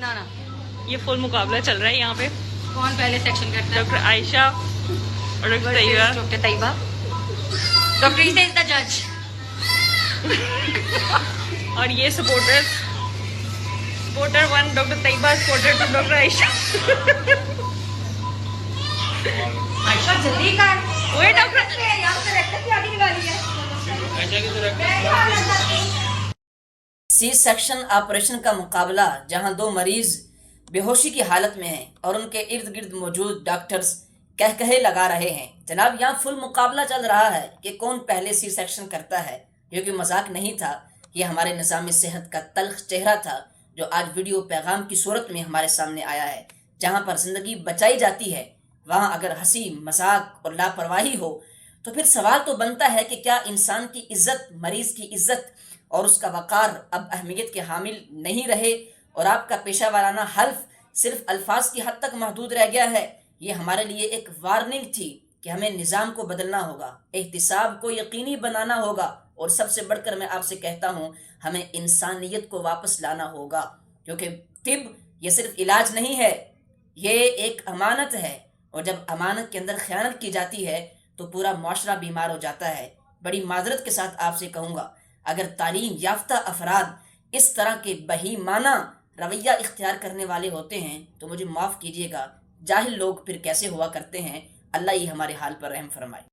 बनाना। ये फुल मुकाबला चल रहा है यहाँ पे। कौन पहले सेक्शन करता है? डॉक्टर आयशा और doctor Tayyaba. Doctor Tayyaba. Doctor Isa is the जज। और ये supporter 1 doctor Tayyaba, supporter 2 doctor Ayesha. Ayesha जल्दी कर। ओए डॉक्टर यहाँ पे रेक्टर की आगे निकाली है। सी सेक्शन ऑपरेशन का मुकाबला जहां 2 मरीज बेहोशी की हालत में हैं और उनके इर्द गिर्द मौजूद डॉक्टर्स कहे लगा रहे हैं। जनाब, यहाँ फुल मुकाबला चल रहा है कि कौन पहले सी सेक्शन करता है। ये कोई मजाक नहीं था, ये हमारे निज़ाम सेहत का तल्ख चेहरा था जो आज वीडियो पैगाम की सूरत में हमारे सामने आया है। जहाँ पर ज़िंदगी बचाई जाती है वहाँ अगर हंसी मजाक और लापरवाही हो तो फिर सवाल तो बनता है कि क्या इंसान की इज्जत, मरीज़ की इज्जत और उसका वक़ार अब अहमियत के हामिल नहीं रहे और आपका पेशा वाराना हल्फ सिर्फ अल्फाज की हद तक महदूद रह गया है। ये हमारे लिए एक वार्निंग थी कि हमें निज़ाम को बदलना होगा, एहतिसाब को यकीनी बनाना होगा और सबसे बढ़कर मैं आपसे कहता हूँ हमें इंसानियत को वापस लाना होगा, क्योंकि तिब ये सिर्फ इलाज नहीं है, ये एक अमानत है और जब अमानत के अंदर ख़यानत की जाती है तो पूरा मुआशरा बीमार हो जाता है। बड़ी माजरत के साथ आपसे कहूँगा, अगर तालीम याफ्ता अफराद इस तरह के बहीमाना रवैया इख्तियार करने वाले होते हैं तो मुझे माफ़ कीजिएगा, जाहिल लोग फिर कैसे हुआ करते हैं। अल्लाह ही हमारे हाल पर रहम फरमाए।